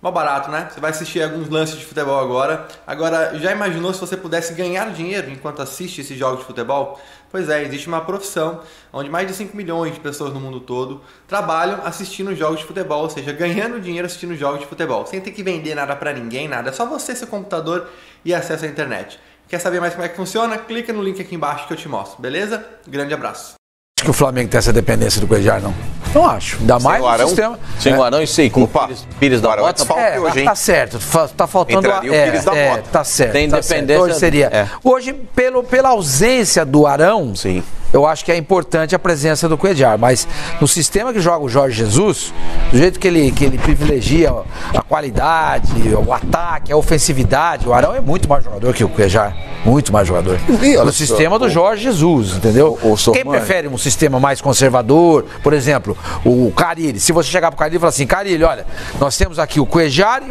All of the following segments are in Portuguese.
Mó barato, né? Você vai assistir alguns lances de futebol agora. Agora, já imaginou se você pudesse ganhar dinheiro enquanto assiste esses jogos de futebol? Pois é, existe uma profissão onde mais de 5 milhões de pessoas no mundo todo trabalham assistindo jogos de futebol, ou seja, ganhando dinheiro assistindo jogos de futebol, sem ter que vender nada pra ninguém, nada. É só você, seu computador e acesso à internet. Quer saber mais como é que funciona? Clica no link aqui embaixo que eu te mostro, beleza? Grande abraço. Acho que o Flamengo tem essa dependência do Cuéllar, não. Não acho. Ainda mais no sistema. Sem o Arão, isso aí, com o Pires da Mota. Tá certo. Tá faltando o Pires da Mota. Tá certo. Tem independência. Hoje seria. Hoje, pela ausência do Arão, sim, eu acho que é importante a presença do Cuéllar, mas no sistema que joga o Jorge Jesus, do jeito que ele privilegia a qualidade, o ataque, a ofensividade, o Arão é muito mais jogador que o Cuéllar, muito mais jogador. No sistema do Jorge Jesus, entendeu? Quem prefere um sistema mais conservador, por exemplo, o Carille, se você chegar pro Carille e falar assim, Carille, olha, nós temos aqui o Cuéllar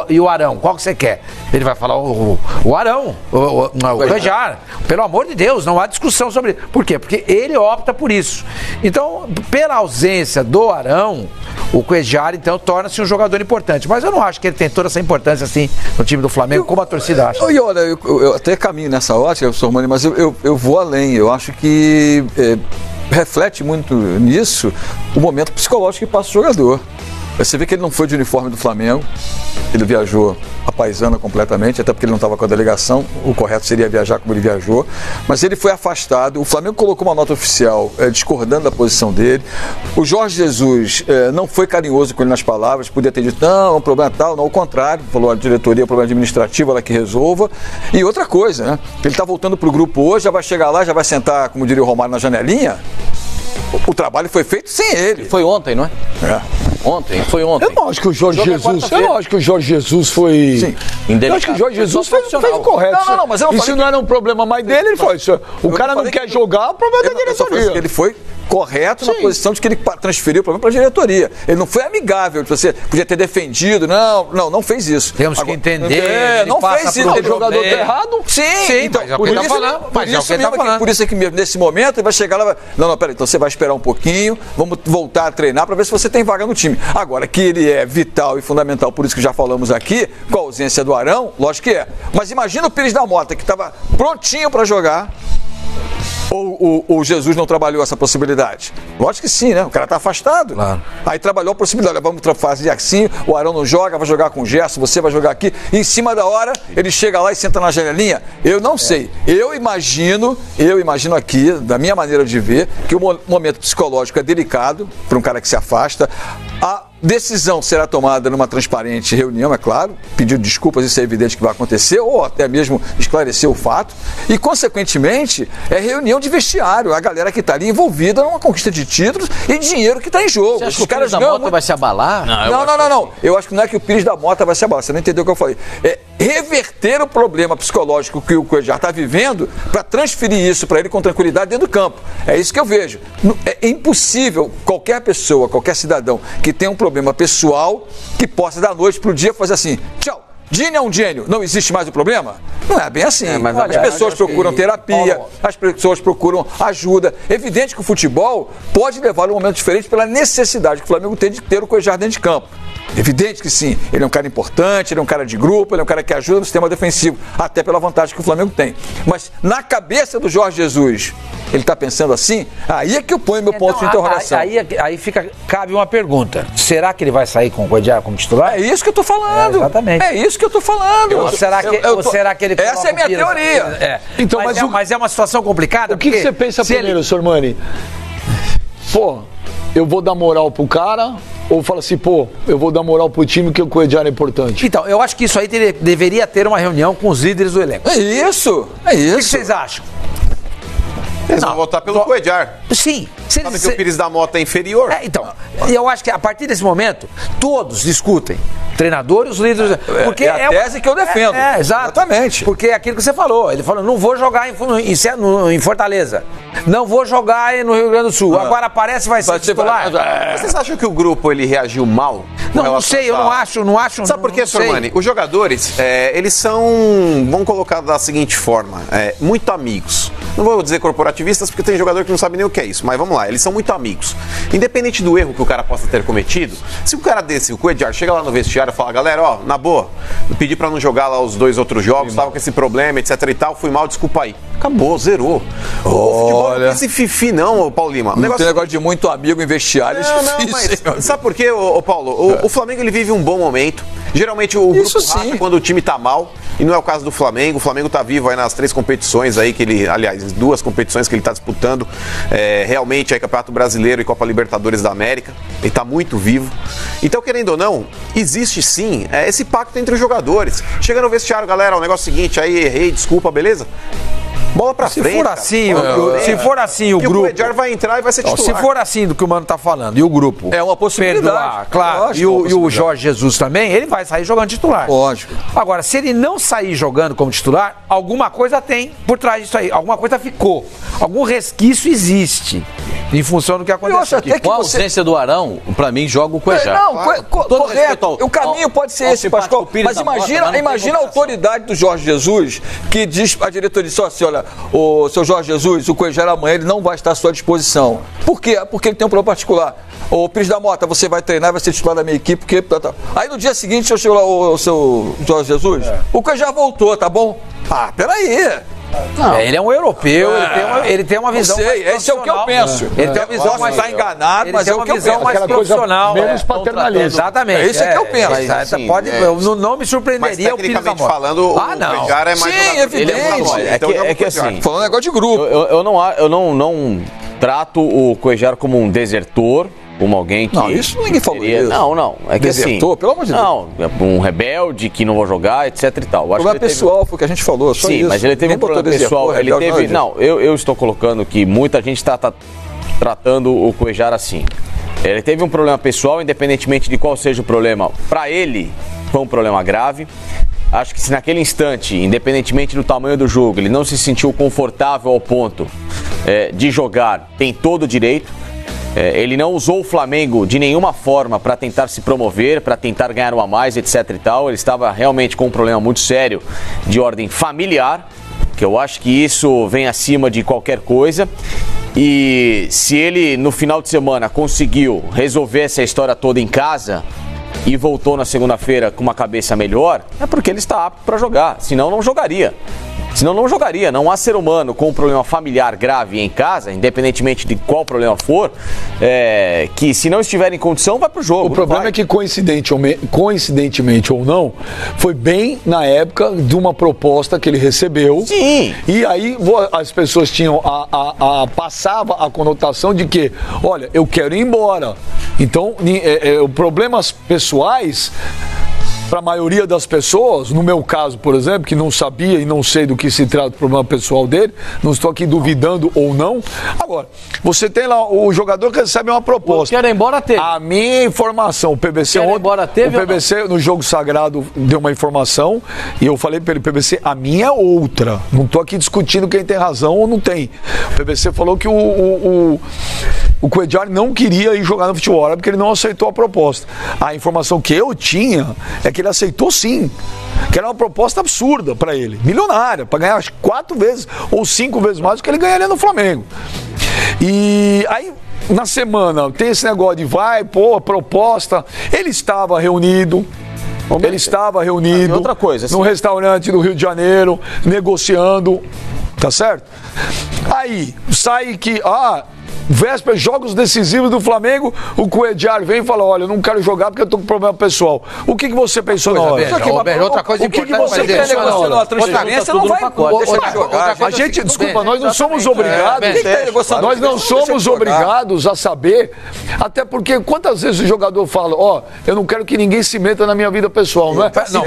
e o Arão, qual que você quer? Ele vai falar o Arão, o Cuéllar, pelo amor de Deus, não há discussão sobre... Por quê? Porque ele opta por isso. Então, pela ausência do Arão, o Cuéllar, então, torna-se um jogador importante. Mas eu não acho que ele tem toda essa importância, assim, no time do Flamengo, como a torcida acha. E olha, eu até caminho nessa ótica, Sormani, mas eu vou além. Eu acho que reflete muito nisso o momento psicológico que passa o jogador. Você vê que ele não foi de uniforme do Flamengo, ele viajou a paisana completamente, até porque ele não estava com a delegação, o correto seria viajar como ele viajou, mas ele foi afastado, o Flamengo colocou uma nota oficial discordando da posição dele, o Jorge Jesus não foi carinhoso com ele nas palavras, podia ter dito, não, é um problema tal, não, ao contrário, falou a diretoria, é um problema administrativo, ela que resolva, e outra coisa, né, ele está voltando para o grupo hoje, já vai chegar lá, já vai sentar, como diria o Romário, na janelinha. O trabalho foi feito sem ele. Foi ontem, não é? Foi ontem. Eu não acho que o Jorge Jesus foi... Sim. Eu acho que o Jorge Jesus fez o correto. Não, mas eu não Isso não era um problema mais dele, ele falou isso. O cara não quer jogar, o problema é da diretoria. Ele foi correto na posição de que ele transferiu o problema para a diretoria. Ele não foi amigável, você podia ter defendido, não fez isso. Temos que entender, não fez isso. O jogador tá errado? Sim, então, mas é o que ele tá falando. Por isso é que nesse momento ele vai chegar lá, não, peraí, então você vai esperar um pouquinho, vamos voltar a treinar para ver se você tem vaga no time. Agora, que ele é vital e fundamental, por isso que já falamos aqui, com a ausência do Arão, lógico que é. Mas imagina o Pires da Mota, que estava prontinho para jogar, ou o Jesus não trabalhou essa possibilidade? Lógico que sim, né? O cara tá afastado. Claro. Aí trabalhou a possibilidade. Vamos fazer assim, o Arão não joga, vai jogar com o Gerson, você vai jogar aqui. E em cima da hora, ele chega lá e senta na janelinha. Eu não sei. Eu imagino aqui, da minha maneira de ver, que o momento psicológico é delicado para um cara que se afasta. A decisão será tomada numa transparente reunião, é claro, pedido desculpas, isso é evidente que vai acontecer, ou até mesmo esclarecer o fato, e consequentemente é reunião de vestiário, a galera que está ali envolvida numa conquista de títulos e dinheiro que está em jogo. Você acha que o Pires da Mota vai se abalar? Não. Eu acho que não é que o Pires da Mota vai se abalar, você não entendeu o que eu falei. É reverter o problema psicológico que o Cuéllar está vivendo para transferir isso para ele com tranquilidade dentro do campo. É isso que eu vejo. É impossível qualquer pessoa, qualquer cidadão que tenha um problema pessoal que possa da noite para o dia fazer assim, tchau. Gênio é um gênio, não existe mais o problema? Não é bem assim. As pessoas procuram terapia, as pessoas procuram ajuda. Evidente que o futebol pode levar a um momento diferente pela necessidade que o Flamengo tem de ter o Cuéllar dentro de campo. Evidente que sim, ele é um cara importante, ele é um cara de grupo, ele é um cara que ajuda no sistema defensivo, até pela vantagem que o Flamengo tem. Mas na cabeça do Jorge Jesus, ele está pensando assim? Aí é que eu ponho meu ponto de interrogação. Aí cabe uma pergunta. Será que ele vai sair com o Cuéllar como titular? É isso que eu estou falando. Exatamente. É isso que eu estou falando. Ou será que ele essa é a minha teoria. Então, mas é uma situação complicada. O que você pensa primeiro, Sormani? Pô, eu vou dar moral pro cara... Ou fala assim, eu vou dar moral pro time que o Cuéllar é importante? Então, eu acho que isso aí deveria ter uma reunião com os líderes do elenco. É isso. O que vocês acham? Eles vão votar pelo Cuéllar. Sim. Sabe que o Pires da Mota é inferior? Então, eu acho que a partir desse momento, todos discutem. Treinador e os líderes. Porque é a tese que eu defendo. Exatamente. Porque é aquilo que você falou. Ele falou, não vou jogar em Fortaleza. Não vou jogar no Rio Grande do Sul. Agora aparece e vai ser titular. Vocês acham que o grupo ele reagiu mal? Não sei, eu não acho. Sabe por quê, Sormani? Os jogadores, eles são, vamos colocar da seguinte forma, muito amigos. Não vou dizer corporativistas, porque tem jogador que não sabe nem o que é isso, mas vamos lá, eles são muito amigos. Independente do erro que o cara possa ter cometido, se o cara desse, o Cuéllar, chega lá no vestiário Cuéllar fala, galera, ó, na boa, eu pedi pra não jogar lá os 2 outros jogos, tava com esse problema, etc e tal, fui mal, desculpa aí. Acabou, zerou. O futebol não é esse fifi não, Paulo Lima. Não tem negócio de muito amigo em vestiário. Não, mas sabe por quê, ô Paulo? O Flamengo, ele vive um bom momento. Geralmente o grupo racha quando o time tá mal, e não é o caso do Flamengo. O Flamengo tá vivo aí nas 3 competições aí que ele, aliás, 2 competições que ele tá disputando, realmente é Campeonato Brasileiro e Copa Libertadores da América. Ele tá muito vivo. Então, querendo ou não, existe sim esse pacto entre os jogadores. Chega no vestiário, galera, o negócio é o seguinte, aí errei, desculpa, beleza? Bola pra frente. Se for assim o grupo. O Cuéllar vai entrar e vai ser titular. Se for assim do que o Mano tá falando, e o grupo. É uma possibilidade. Perdoar, claro. Lógico, e o Jorge Jesus também, ele vai sair jogando titular. Lógico. Agora, se ele não sair jogando como titular, alguma coisa tem por trás disso aí. Alguma coisa ficou. Algum resquício existe. Em função do que aconteceu. Eu acho até que com a ausência do Arão, pra mim, joga o Cuéllar. Não, correto. O caminho pode ser esse, Pascoal. Mas imagina a autoridade do Jorge Jesus, que diz, a diretoria disse assim, olha, o seu Jorge Jesus, o Cuéllar amanhã ele não vai estar à sua disposição. Por quê? Porque ele tem um problema particular. O Pires da Mota, você vai treinar, vai ser titular da minha equipe, porque... Aí no dia seguinte, eu chego lá, o seu Jorge Jesus, o Cuéllar voltou, tá bom? Ah, peraí. Ele é um europeu, ele tem uma visão. Eu sei, esse é o que eu penso. Ele tem uma visão mais enganado, mas é uma visão mais aquela profissional. Coisa menos paternalista. Exatamente. É isso que eu penso. Não me surpreenderia o Pires da Mota. Falando, o Cuéllar é mais sim, evidente. É que assim, falando negócio de grupo. Eu não trato o Cuéllar como um desertor, como alguém que... Não, isso ninguém falou isso. Não. É que desertou, assim... pelo amor de Deus. Não, um rebelde que não vai jogar, etc e tal. O problema pessoal foi o que a gente falou, só sim, isso. Mas ele teve um problema pessoal. Eu estou colocando que muita gente está tratando o Cuéllar assim. Ele teve um problema pessoal, independentemente de qual seja o problema. Para ele, foi um problema grave. Acho que se naquele instante, independentemente do tamanho do jogo, ele não se sentiu confortável ao ponto de jogar, tem todo o direito. Ele não usou o Flamengo de nenhuma forma para tentar se promover, para tentar ganhar um a mais, etc e tal. Ele estava realmente com um problema muito sério de ordem familiar, que eu acho que isso vem acima de qualquer coisa. E se ele no final de semana conseguiu resolver essa história toda em casa e voltou na segunda-feira com uma cabeça melhor, é porque ele está apto para jogar, senão não jogaria. Não há ser humano com um problema familiar grave em casa, independentemente de qual problema for, que se não estiver em condição, vai pro jogo. O problema é que, coincidentemente ou não, foi bem na época de uma proposta que ele recebeu. Sim. E aí as pessoas tinham passava a conotação de que, olha, eu quero ir embora. Então, problemas pessoais... Para a maioria das pessoas, no meu caso, por exemplo, que não sabia e não sei do que se trata do problema pessoal dele, não estou aqui duvidando ou não. Agora, você tem lá o jogador que recebe uma proposta. Quero ir embora, teve. A minha informação, o PVC ontem, embora, teve, o PVC no Jogo Sagrado deu uma informação e eu falei para ele, PVC, a minha é outra. Não estou aqui discutindo quem tem razão ou não tem. O PVC falou que o Cuéllar não queria ir jogar no futebol árabe porque ele não aceitou a proposta. A informação que eu tinha é que ele aceitou sim, que era uma proposta absurda para ele, milionária, para ganhar 4 vezes ou 5 vezes mais do que ele ganharia no Flamengo. E aí, na semana, tem esse negócio de proposta, ele estava reunido. Outra coisa, assim, num restaurante do Rio de Janeiro, negociando, tá certo? Aí, sai que, véspera, jogos decisivos do Flamengo, o Cuéllar vem e fala, olha, eu não quero jogar porque eu tô com problema pessoal. O que você pensou na hora? Outra coisa importante, você pensa na hora? A transferência não vai jogar. A gente, desculpa, nós não somos obrigados. Nós não somos obrigados a saber, até porque quantas vezes o jogador fala, eu não quero que ninguém se meta na minha vida pessoal, não é? Então,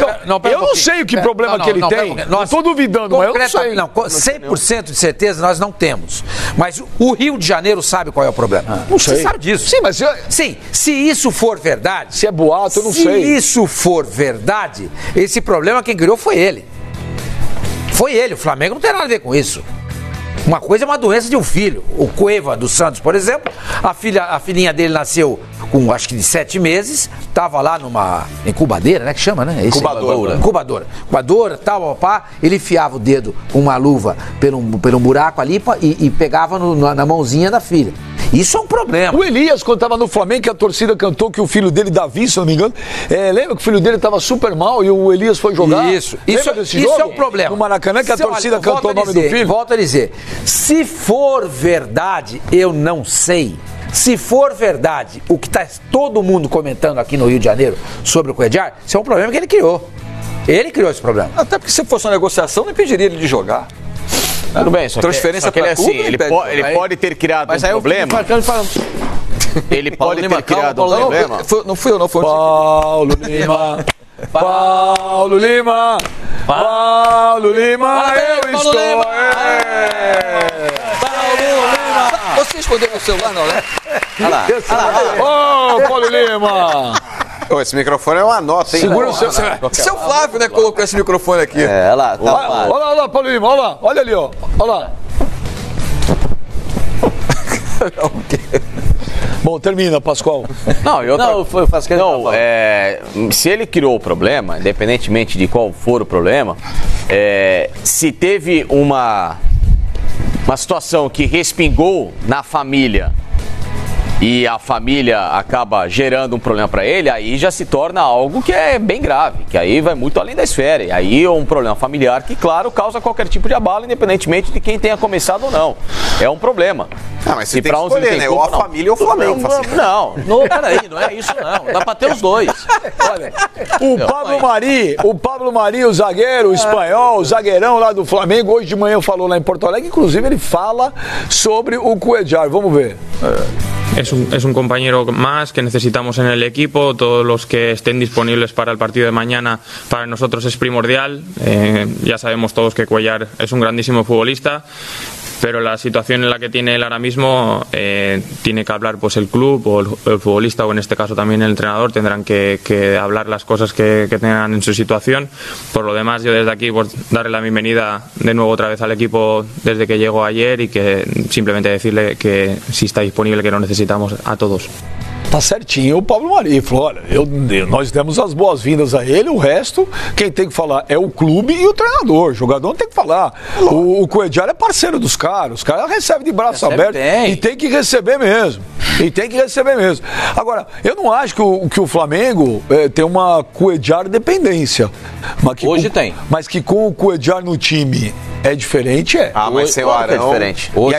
eu não sei o que problema que ele tem. Não estou duvidando, mas eu não sei. Não, 100% de certeza nós não temos. Mas o Rio de Janeiro sabe qual é o problema. Não sei. Você sabe disso. Sim, mas... Sim, se isso for verdade... Se é boato, eu não sei. Se isso for verdade, esse problema quem criou foi ele. Foi ele. O Flamengo não tem nada a ver com isso. Uma coisa é uma doença de um filho. O Cueva do Santos, por exemplo, a filhinha dele nasceu com acho que de 7 meses, estava lá numa incubadeira, né? Que chama, né? Incubadora, tal, ele enfiava o dedo com uma luva pelo um buraco ali e pegava na mãozinha da filha. Isso é um problema. O Elias, quando estava no Flamengo, que a torcida cantou que o filho dele, Davi, se não me engano, lembra que o filho dele estava super mal e o Elias foi jogar? Isso é um problema. No Maracanã, que a torcida cantou o nome do filho? Volto a dizer, se for verdade, eu não sei. Se for verdade o que está todo mundo comentando aqui no Rio de Janeiro sobre o Cuéllar, isso é um problema que ele criou. Ele criou esse problema. Até porque se fosse uma negociação, não impediria ele de jogar. Tudo bem, transferência para tudo, ele pode ter criado um problema. Ele pode ter criado um problema. Não fui eu, não foi o Paulo Lima. Paulo Lima. Paulo Lima, eu estou. Você escondeu no celular, não, né? Olha lá. Ô, Paulo Lima. Esse microfone é uma nota, hein? Segura o seu. Seu Flávio, né, colocou esse microfone aqui. Olha lá, olha lá, Paulo Lima, olha lá. Olha ali, ó. Olha lá. Bom, termina, Pascoal. Se ele criou o problema, independentemente de qual for o problema, se teve uma situação que respingou na família e a família acaba gerando um problema para ele, aí já se torna algo que é bem grave, que aí vai muito além da esfera. E aí é um problema familiar que, claro, causa qualquer tipo de abalo, independentemente de quem tenha começado ou não. É um problema. Mas você tem que escolher, né? Ou a família ou o Flamengo. Não, peraí, não é isso não. Dá pra ter os dois. Olha, o Pablo Mari, o zagueiro espanhol, o zagueirão lá do Flamengo, hoje de manhã falou lá em Porto Alegre, inclusive ele fala sobre o Cuéllar. Vamos ver. Es un compañero más que necesitamos en el equipo. Todos los que estén disponibles para el partido de mañana para nosotros es primordial. Ya sabemos todos que Cuéllar es un grandísimo futbolista, pero la situación en la que tiene él ahora mismo tiene que hablar pues el club o el futbolista, o en este caso también el entrenador, tendrán que hablar las cosas que tengan en su situación. Por lo demás, yo desde aquí pues darle la bienvenida de nuevo otra vez al equipo desde que llegó ayer, y que simplemente decirle que si está disponible, que lo necesitamos a todos. Tá certinho o Pablo Mari. Falou, olha, nós demos as boas-vindas a ele, o resto, quem tem que falar é o clube e o treinador. O jogador não tem que falar. O Cuéllar é parceiro dos caras. Os caras recebem de braço aberto e tem que receber mesmo. Agora, eu não acho que o Flamengo tem uma Cuéllar dependência. Hoje tem. Mas que com o Cuéllar no time é diferente, mas sem o Arão é diferente. E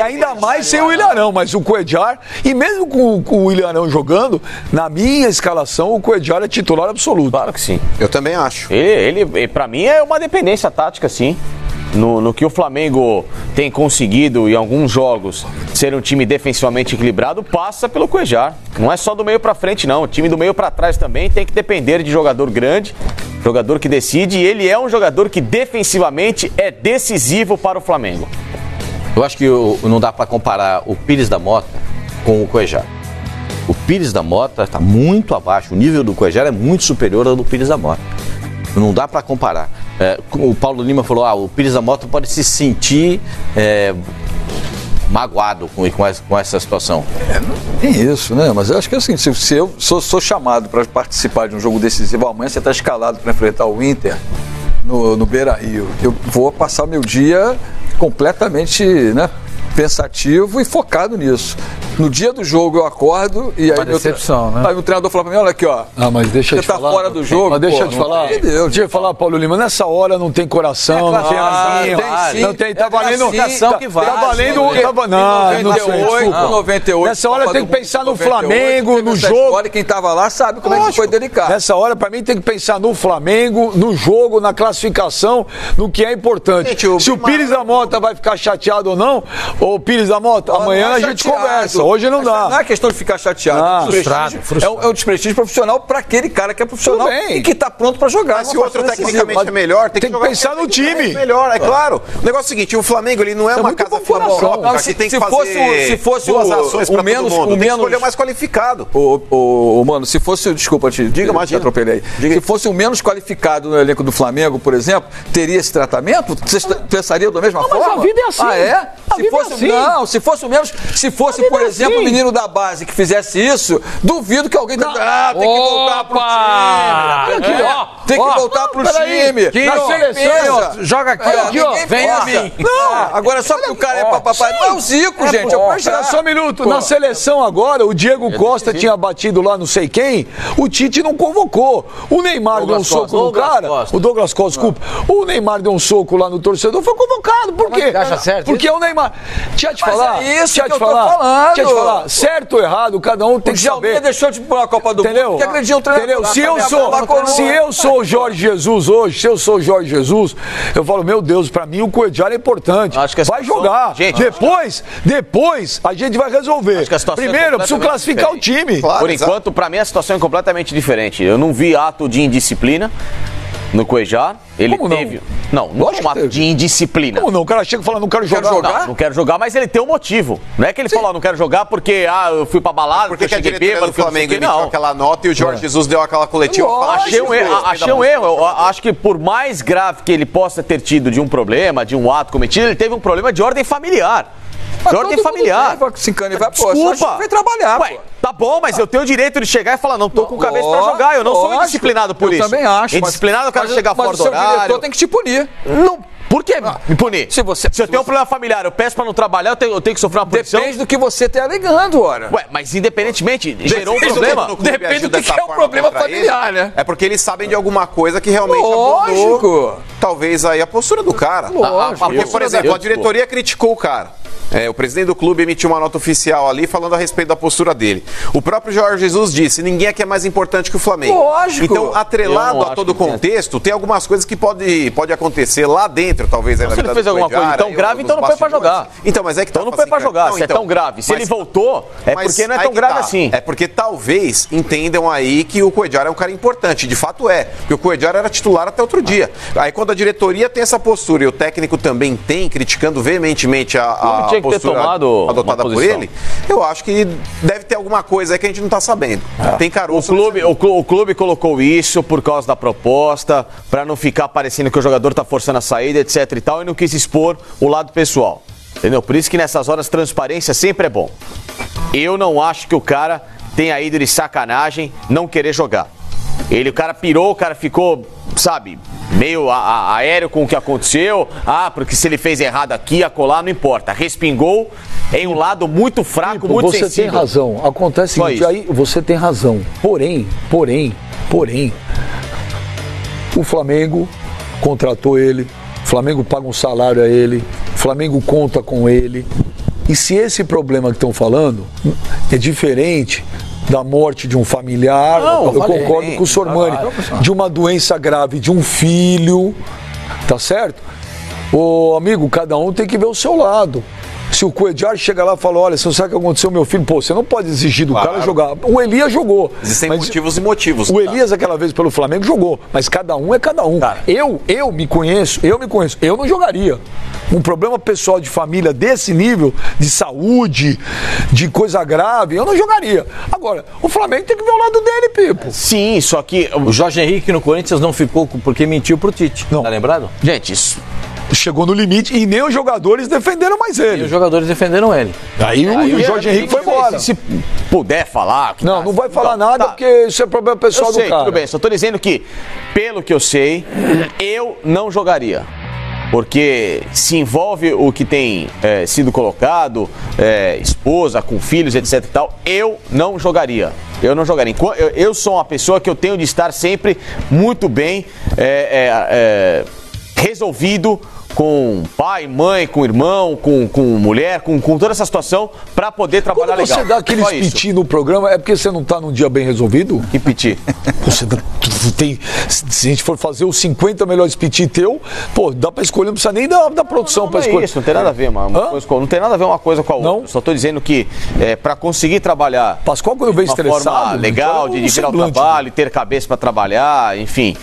ainda mais, sem o Ilharão. Mas o Cuéllar, e mesmo com o Ilharão jogando, na minha escalação, o Cuéllar é titular absoluto. Claro que sim. Eu também acho. Ele pra mim, é uma dependência tática, sim. No que o Flamengo tem conseguido em alguns jogos ser um time defensivamente equilibrado, passa pelo Cuéllar. Não é só do meio pra frente, não. O time do meio pra trás também tem que depender de jogador grande, jogador que decide, e ele é um jogador que defensivamente é decisivo para o Flamengo. Eu acho que não dá pra comparar o Pires da Mota com o Cuéllar. O Pires da Mota está muito abaixo, o nível do Cuéllar é muito superior ao do Pires da Mota. Não dá para comparar. O Paulo Lima falou, o Pires da Mota pode se sentir magoado com essa situação. Tem isso, né? Mas eu acho que é assim, se eu sou chamado para participar de um jogo decisivo, amanhã você está escalado para enfrentar o Inter no Beira-Rio, eu vou passar meu dia completamente, né, pensativo e focado nisso. No dia do jogo eu acordo e aí aí o treinador fala pra mim, olha aqui, ó. Mas deixa eu te falar. Você tá fora do jogo. Mas deixa eu te falar. Deixa eu falar, Paulo Lima, nessa hora não tem coração, não tem amiguinho. Não tem, tá valendo. Tá valendo. Não, 98. Nessa hora tem que pensar no Flamengo, no jogo. Quem tava lá sabe como é que foi delicado. Nessa hora, pra mim, tem que pensar no Flamengo, no jogo, na classificação, no que é importante. Se o Pires da Mota vai ficar chateado ou não, ô Pires da Mota, amanhã a gente conversa. Hoje não dá. Não é questão de ficar chateado. Frustrado. É um desprestígio profissional para aquele cara que é profissional e que está pronto para jogar. Mas se o outro tecnicamente é melhor, tem que pensar no time. Melhor, é claro. O negócio é o seguinte, o Flamengo ele não é uma casa filantrópica que tem que fazer duas ações para todo mundo. Tem que escolher o mais qualificado. Mano, se fosse, desculpa, te atropelei. Se fosse o menos qualificado no elenco do Flamengo, por exemplo, teria esse tratamento? Vocês pensariam da mesma forma? Mas a vida é assim. Não, se fosse o menos, se fosse, por exemplo, o menino da base que fizesse isso, duvido que alguém tem que voltar pro time. Tem que voltar pro time. Na seleção, joga aqui, ó. Vem a mim. Não, agora só que o cara é papai. Não é o Zico, gente. Espera só um minuto. Na seleção agora, o Diego Costa tinha batido lá não sei quem, o Tite não convocou. O Neymar deu um soco no cara. O Douglas Costa, desculpa. O Neymar deu um soco lá no torcedor, foi convocado. Por quê? Porque é o Neymar. Deixa eu te falar. Deixa eu te falar. Certo ou errado, cada um tem que saber. O deixou de pôr a Copa do Mundo. Porque agrediu o treinador. Se eu sou o Jorge Jesus hoje, eu falo, meu Deus, pra mim o Cuéllar é importante. Vai jogar. Gente, depois a gente vai resolver. Primeiro, eu preciso classificar o time. Claro, por enquanto, pra mim a situação é completamente diferente. Eu não vi ato de indisciplina no Cuéllar. Ele como teve. Não é um ato de indisciplina. Como não? O cara chega e fala, não quero jogar. Não quero jogar, mas ele tem um motivo. Não é que ele falou, não quero jogar porque eu fui pra balada, porque a diretoria do Flamengo emitiu aquela nota e o Jorge Jesus deu aquela coletiva. Achei um erro. Eu acho que por mais grave que ele possa ter tido de um problema, de um ato cometido, ele teve um problema de ordem familiar. De ordem familiar. Desculpa. Vai trabalhar, Ué, tá bom, mas eu tenho o direito de chegar e falar, não tô com cabeça pra jogar, eu não sou indisciplinado por isso. Eu também acho. Indisciplinado, eu quero chegar fora do horário. Mas o seu diretor tem que te punir. Não. Por que me punir? Se eu tenho um problema familiar, eu peço pra não trabalhar, eu tenho que sofrer uma punição? Depende do que você tá alegando, ora. Ué, mas independentemente, gerou um problema? Depende do que é o problema familiar, né? É porque eles sabem de alguma coisa que realmente abordou, talvez aí a postura do cara. Porque, por exemplo, a diretoria criticou o cara. O presidente do clube emitiu uma nota oficial ali falando a respeito da postura dele. O próprio Jorge Jesus disse, ninguém aqui é mais importante que o Flamengo. Lógico. Então, atrelado a todo o contexto, tem algumas coisas que pode acontecer lá dentro, talvez. Se ele fez alguma coisa tão grave, então não põe pra jogar. Então, mas é que então não põe pra jogar, se é tão grave. Se ele voltou, é porque não é tão grave assim. É porque talvez entendam aí que o Cuéllar é um cara importante, de fato é. Porque o Cuéllar era titular até outro dia. Aí quando a diretoria tem essa postura e o técnico também tem, criticando veementemente a postura adotada por ele, eu acho que deve ter alguma coisa aí que a gente não está sabendo. Tem caroço. O clube colocou isso por causa da proposta, para não ficar parecendo que o jogador está forçando a saída, etc e tal, e não quis expor o lado pessoal. Entendeu? Por isso que nessas horas transparência sempre é bom. Eu não acho que o cara tenha ido de sacanagem não querer jogar. O cara pirou, o cara ficou, sabe, meio aéreo com o que aconteceu. Porque se ele fez errado aqui, acolá, não importa. Respingou em um lado muito fraco, muito sensível. Você tem razão. Acontece o seguinte, aí você tem razão. Porém, o Flamengo contratou ele, o Flamengo paga um salário a ele, o Flamengo conta com ele. E se esse problema que estão falando é diferente da morte de um familiar, eu concordo com o Sormani, de uma doença grave de um filho, tá certo? Ô amigo, cada um tem que ver o seu lado. Se o Cuéllar chega lá e fala, olha, você não sabe o que aconteceu meu filho, você não pode exigir do cara jogar. O Elias jogou. Existem motivos e motivos. O Elias, aquela vez pelo Flamengo, jogou, mas cada um é cada um. Cara. Eu me conheço, eu não jogaria. Um problema pessoal de família desse nível, de saúde, de coisa grave, eu não jogaria. Agora, o Flamengo tem que ver o lado dele, Pipo. Sim, só que o Jorge Henrique no Corinthians não ficou porque mentiu pro Tite. Não. Tá lembrado? Gente, isso... Chegou no limite e nem os jogadores defenderam mais ele. E os jogadores defenderam ele. Aí o Jorge Henrique foi embora. Se puder falar... Não vai falar nada porque isso é problema pessoal do cara. Tudo bem, só tô dizendo que, pelo que eu sei, eu não jogaria. Porque se envolve o que tem sido colocado, esposa, com filhos, etc e tal, eu não jogaria. Eu sou uma pessoa que eu tenho de estar sempre muito bem resolvido com pai, mãe, com irmão, com mulher, com toda essa situação para poder trabalhar legal. Quando você dá aqueles piti no programa, é porque você não tá num dia bem resolvido? Que piti? Você tem, se a gente for fazer os 50 melhores piti teu, dá para escolher, não precisa nem da produção para escolher. Isso, não tem nada a ver, não tem nada a ver uma coisa com a outra. Não? Só tô dizendo que para conseguir trabalhar Pascoal, quando eu vejo estressado, forma legal, de virar o trabalho, ter cabeça para trabalhar, enfim,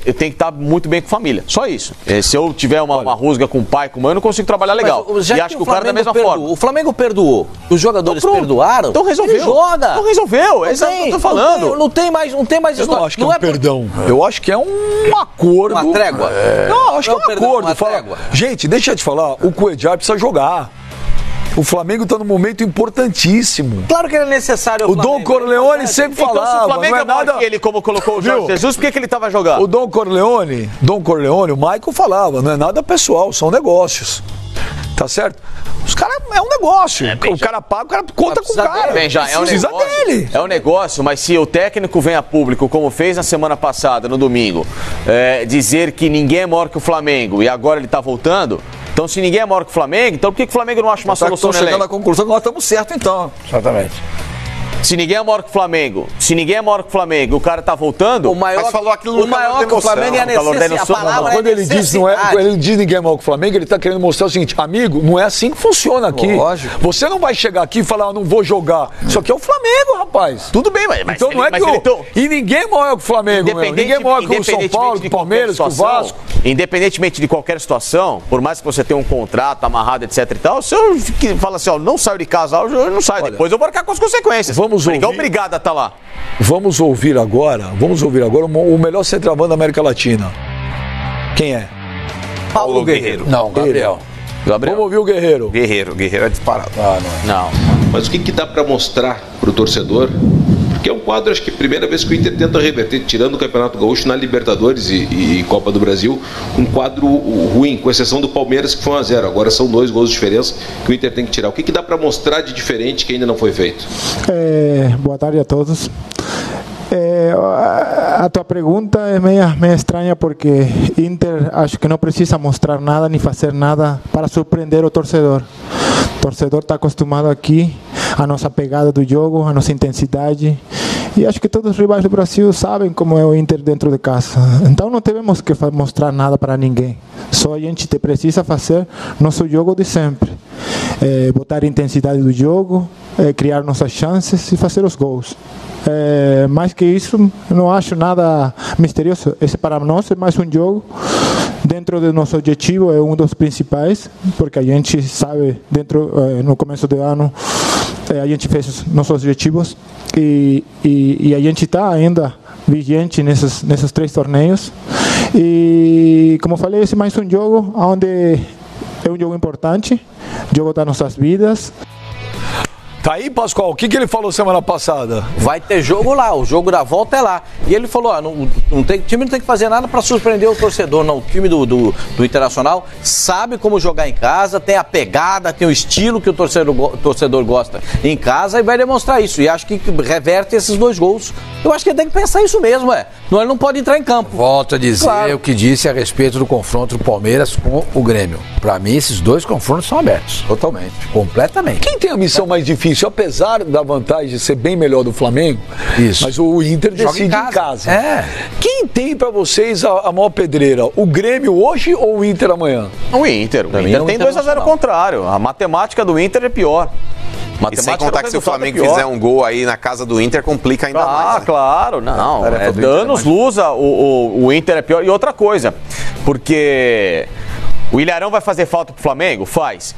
eu tenho que estar muito bem com a família. Só isso. Se eu tiver uma rusga com o pai, com a mãe, eu não consigo trabalhar legal. E acho que o cara da mesma forma. O Flamengo perdoou. Os jogadores perdoaram. Então resolveu. Ele joga. Não resolveu. É isso que eu tô falando. Não tem mais história. Eu não acho que é um perdão. Eu acho que é um acordo. Uma trégua. Não, acho que é um acordo. Gente, deixa eu te falar. O Cuéllar precisa jogar. O Flamengo está num momento importantíssimo. Claro que ele é necessário. O Dom Corleone sempre falava. Então, se o Flamengo não é nada... ele, como colocou o Jorge Jesus, por que ele estava jogando? O Dom Corleone, o Michael falava, não é nada pessoal, são negócios. Tá certo? Os caras é um negócio. O cara paga, o cara conta com o cara. Bem, já é um precisa negócio. dele. É um negócio, mas se o técnico vem a público, como fez na semana passada, no domingo, dizer que ninguém é maior que o Flamengo e agora ele tá voltando. Então, se ninguém é maior que o Flamengo, então por que o Flamengo não acha uma solução? Estou chegando à conclusão que nós estamos certos, então. Exatamente. Se ninguém é maior que o Flamengo, o cara tá voltando. O maior, mas falou aquilo no maior que o Flamengo é necessário. Quando ele diz ninguém é maior que o Flamengo, ele tá querendo mostrar o seguinte, amigo, não é assim que funciona aqui. Lógico. Você não vai chegar aqui e falar, não vou jogar. Isso aqui é o Flamengo, rapaz. Tudo bem, mas então não é que e ninguém é maior que o Flamengo, ninguém é maior que o São Paulo, que o Palmeiras, que o Vasco. Independentemente de qualquer situação, por mais que você tenha um contrato amarrado, etc e tal, se eu fala assim, ó, não saio de casa, eu não saio. Olha, depois eu vou arcar com as consequências. Vamos ouvir. Ninguém é obrigado a estar lá. Vamos ouvir agora o melhor centroavante da América Latina. Quem é? Paulo Guerreiro. Não, Gabriel. Vamos ouvir o Guerreiro. Guerreiro é disparado. Não. Mas o que dá para mostrar para o torcedor? Porque é um quadro, acho que é a primeira vez que o Inter tenta reverter, tirando o Campeonato Gaúcho na Libertadores e Copa do Brasil, um quadro ruim, com exceção do Palmeiras, que foi 1-0. Agora são 2 gols de diferença que o Inter tem que tirar. O que dá para mostrar de diferente que ainda não foi feito? Boa tarde a todos. A tua pergunta é meio estranha porque Inter acho que não precisa mostrar nada nem fazer nada para surpreender o torcedor. O torcedor está acostumado aqui à nossa pegada do jogo, à nossa intensidade. E acho que todos os rivais do Brasil sabem como é o Inter dentro de casa. Então não temos que mostrar nada para ninguém. Só a gente precisa fazer nosso jogo de sempre. Botar a intensidade do jogo, criar nossas chances e fazer os gols. Mais que isso, não acho nada misterioso. Esse para nós é mais um jogo dentro do nosso objetivo, é um dos principais, porque a gente sabe, no começo do ano, a gente fez os nossos objetivos e a gente está ainda vigente nesses 3 torneios. E, como falei, esse é mais um jogo onde é um jogo importante, jogo das nossas vidas. Tá aí, Pascoal, o que ele falou semana passada? Vai ter jogo lá, o jogo da volta é lá. E ele falou, o time não tem que fazer nada para surpreender o torcedor, não. O time do Internacional sabe como jogar em casa, tem a pegada, tem o estilo que o torcedor gosta em casa e vai demonstrar isso. E acho que reverte esses 2 gols. Eu acho que ele tem que pensar isso mesmo, Ele não pode entrar em campo. Volto a dizer o que disse a respeito do confronto do Palmeiras com o Grêmio. Para mim, esses 2 confrontos são abertos. Totalmente. Completamente. Quem tem a missão mais difícil? Apesar da vantagem de ser bem melhor do Flamengo, mas o Inter decide em casa. Quem tem para vocês a maior pedreira? O Grêmio hoje ou o Inter amanhã? O Inter. O Inter tem 2-0 ao contrário. A matemática do Inter é pior. E sem contar que se o Flamengo fizer um gol aí na casa do Inter, complica ainda mais. Né? Claro. Não. Danos-luz, o Inter é pior. E outra coisa, porque o Ilharão vai fazer falta pro Flamengo? Faz.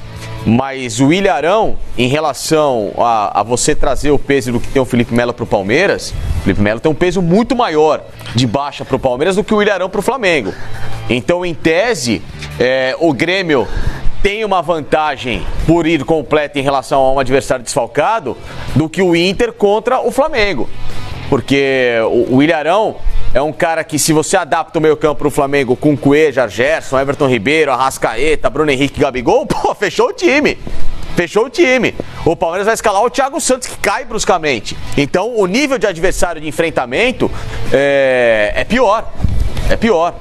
Mas o Ilharão, em relação a você trazer o peso do que tem o Felipe Melo pro Palmeiras, o Felipe Melo tem um peso muito maior de baixa pro Palmeiras do que o Ilharão pro Flamengo. Então, em tese, o Grêmio tem uma vantagem por ir completo em relação a um adversário desfalcado do que o Inter contra o Flamengo. Porque o Ilharão é um cara que, se você adapta o meio campo pro Flamengo com Cuéllar, Gerson, Everton Ribeiro, Arrascaeta, Bruno Henrique, Gabigol, fechou o time. Fechou o time. O Palmeiras vai escalar o Thiago Santos, que cai bruscamente. Então, o nível de adversário de enfrentamento é pior. É pior.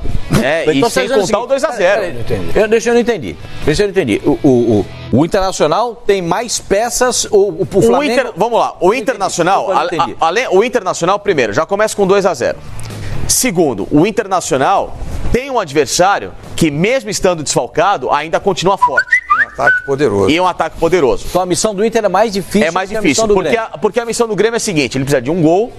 E sem contar o 2-0. Deixa eu não entendi. O Internacional tem mais peças. O Flamengo... Vamos lá. O Internacional, o Internacional, primeiro, já começa com 2-0. Segundo, o Internacional tem um adversário que, mesmo estando desfalcado, ainda continua forte. Um ataque poderoso. E um ataque poderoso. Então a missão do Inter é mais difícil. É mais difícil, porque a missão do Grêmio é a seguinte: ele precisa de um gol,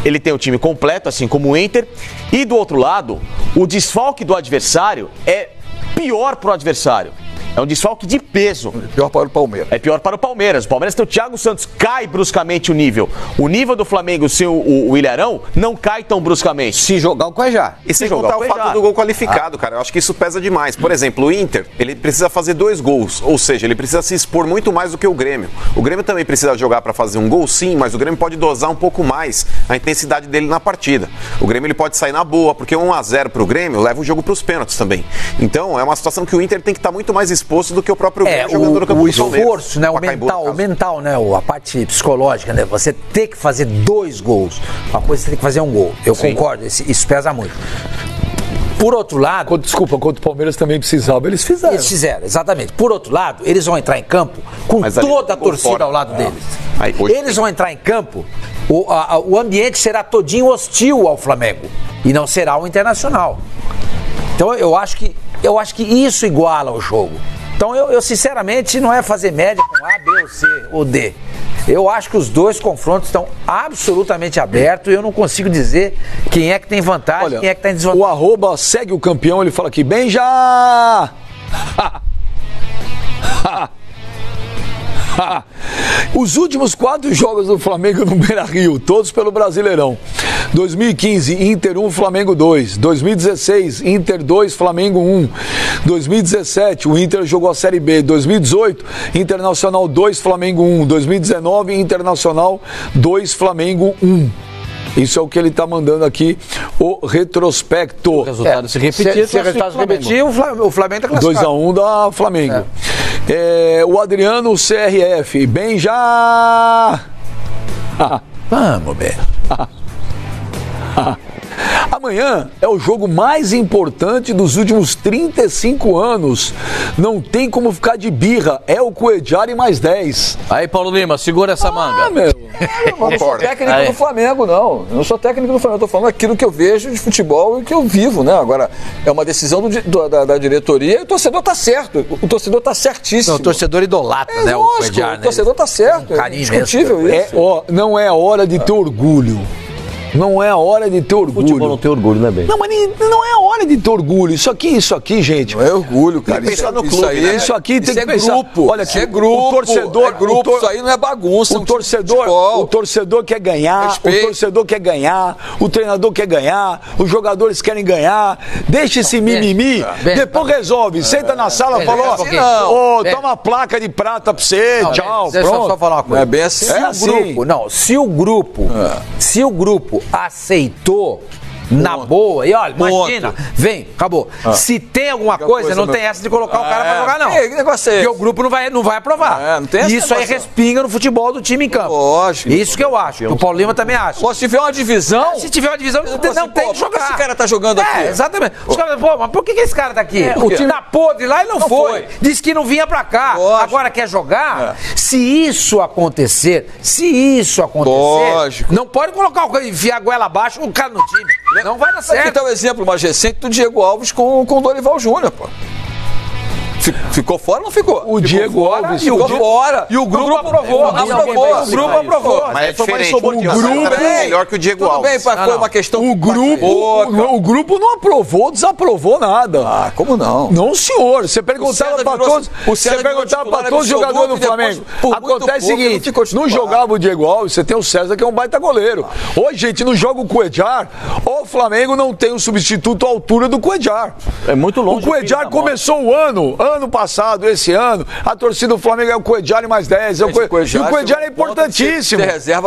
ele tem o time completo, assim como o Inter, e do outro lado, o desfalque do adversário é pior pro adversário. É um desfalque de peso. É pior para o Palmeiras. É pior para o Palmeiras. O Palmeiras tem o Thiago Santos, cai bruscamente o nível. O nível do Flamengo sem o Ilharão não cai tão bruscamente. Se jogar o Cuejá. E sem contar o fato do gol qualificado, cara. Eu acho que isso pesa demais. Por exemplo, o Inter, ele precisa fazer 2 gols. Ou seja, ele precisa se expor muito mais do que o Grêmio. O Grêmio também precisa jogar para fazer um gol, sim, mas o Grêmio pode dosar um pouco mais a intensidade dele na partida. O Grêmio ele pode sair na boa, porque 1-0 pro Grêmio leva o jogo pros pênaltis também. Então, é uma situação que o Inter tem que estar muito mais exposto do que o próprio Grêmio jogando no campo do esforço, né? O mental, né? A parte psicológica, né? Você ter que fazer 2 gols. Uma coisa você tem que fazer um gol. Eu concordo, isso pesa muito. Por outro lado... Desculpa, quanto o Palmeiras também precisava, eles fizeram. Eles fizeram, exatamente. Por outro lado, eles vão entrar em campo com toda a torcida ao lado deles. Eles vão entrar em campo, o ambiente será todinho hostil ao Flamengo e não será o Internacional. Então eu acho que isso iguala o jogo. Então eu sinceramente não é fazer média com A, B ou C ou D. Eu acho que os 2 confrontos estão absolutamente abertos e eu não consigo dizer quem é que tem vantagem e quem é que está em desvantagem. O @ segue o campeão, ele fala aqui, bem já! Os últimos 4 jogos do Flamengo no Beira-Rio, todos pelo Brasileirão. 2015, Inter 1, Flamengo 2. 2016, Inter 2, Flamengo 1. 2017, o Inter jogou a Série B. 2018, Internacional 2, Flamengo 1. 2019, Internacional 2, Flamengo 1. Isso é o que ele está mandando aqui, o retrospecto. O resultado se repetir, se o resultado se repetir, o Flamengo está classificado. 2-1 da Flamengo. O Adriano CRF, bem já! Vamos, bem. Amanhã é o jogo mais importante dos últimos 35 anos. Não tem como ficar de birra. É o Cuejari mais 10. Aí, Paulo Lima, segura essa manga. Meu. Eu não sou técnico do Flamengo, não. Eu não sou técnico do Flamengo. Eu tô falando aquilo que eu vejo de futebol e que eu vivo, né? Agora, é uma decisão da diretoria e o torcedor tá certo. O torcedor tá certíssimo. Não, o torcedor idolatra, né? Lógico, o Cuejari, né? O torcedor tá certo. É indiscutível isso. Não é hora de ter orgulho. Não é a hora de ter orgulho. Futebol não tem orgulho, né, bem? Não, mas não é a hora de ter orgulho. Isso aqui, gente. Não é orgulho, cara. Tem que pensar no clube, né? Isso aqui tem que pensar. Grupo. Olha aqui, o torcedor... Isso aí não é bagunça. O torcedor quer ganhar, respeito. O torcedor quer ganhar, o treinador quer ganhar, os jogadores querem ganhar. Deixa esse mimimi, depois resolve. Senta na sala e fala, toma uma placa de prata pra você, tchau, pronto. Só falar uma coisa. Não é bem assim. Se o grupo aceitou na boa, e olha, imagina, vem, acabou. Se tem alguma coisa, não tem essa de colocar o cara pra jogar, não. Que negócio é esse? Porque o grupo não vai aprovar. Não tem isso aí respinga no futebol do time em campo. Lógico. Isso que eu acho. O Paulo Lima também acha. Se tiver uma divisão. Se tiver uma divisão, não tem que jogar. Por que esse cara tá jogando aqui? Exatamente. Os caras, mas por que esse cara tá aqui? O time tá podre lá e não foi. Disse que não vinha pra cá. Lógico. Agora quer jogar? Se isso acontecer, lógico. Não pode colocar enfiar a goela abaixo o cara no time. Não vai dar certo. Aqui tá o exemplo mais recente do Diego Alves com o Dorival Júnior, pô. Ficou fora ou não ficou? O Diego Alves ficou fora. E o grupo aprovou. O grupo aprovou. Mas é diferente. O grupo é melhor que o Diego Alves. Tudo bem, foi uma questão... O grupo não aprovou, desaprovou nada. Como não? Não, senhor. Você perguntava para todos os jogadores do Flamengo. Acontece o seguinte, não jogava o Diego Alves, você tem o César que é um baita goleiro. Hoje, gente, não joga o Cuejar, o Flamengo não tem um substituto à altura do Cuejar. É muito longe. O Cuejar começou o ano passado, esse ano, a torcida do Flamengo é o Cuejari mais 10. E o Cuejari é importantíssimo. Reserva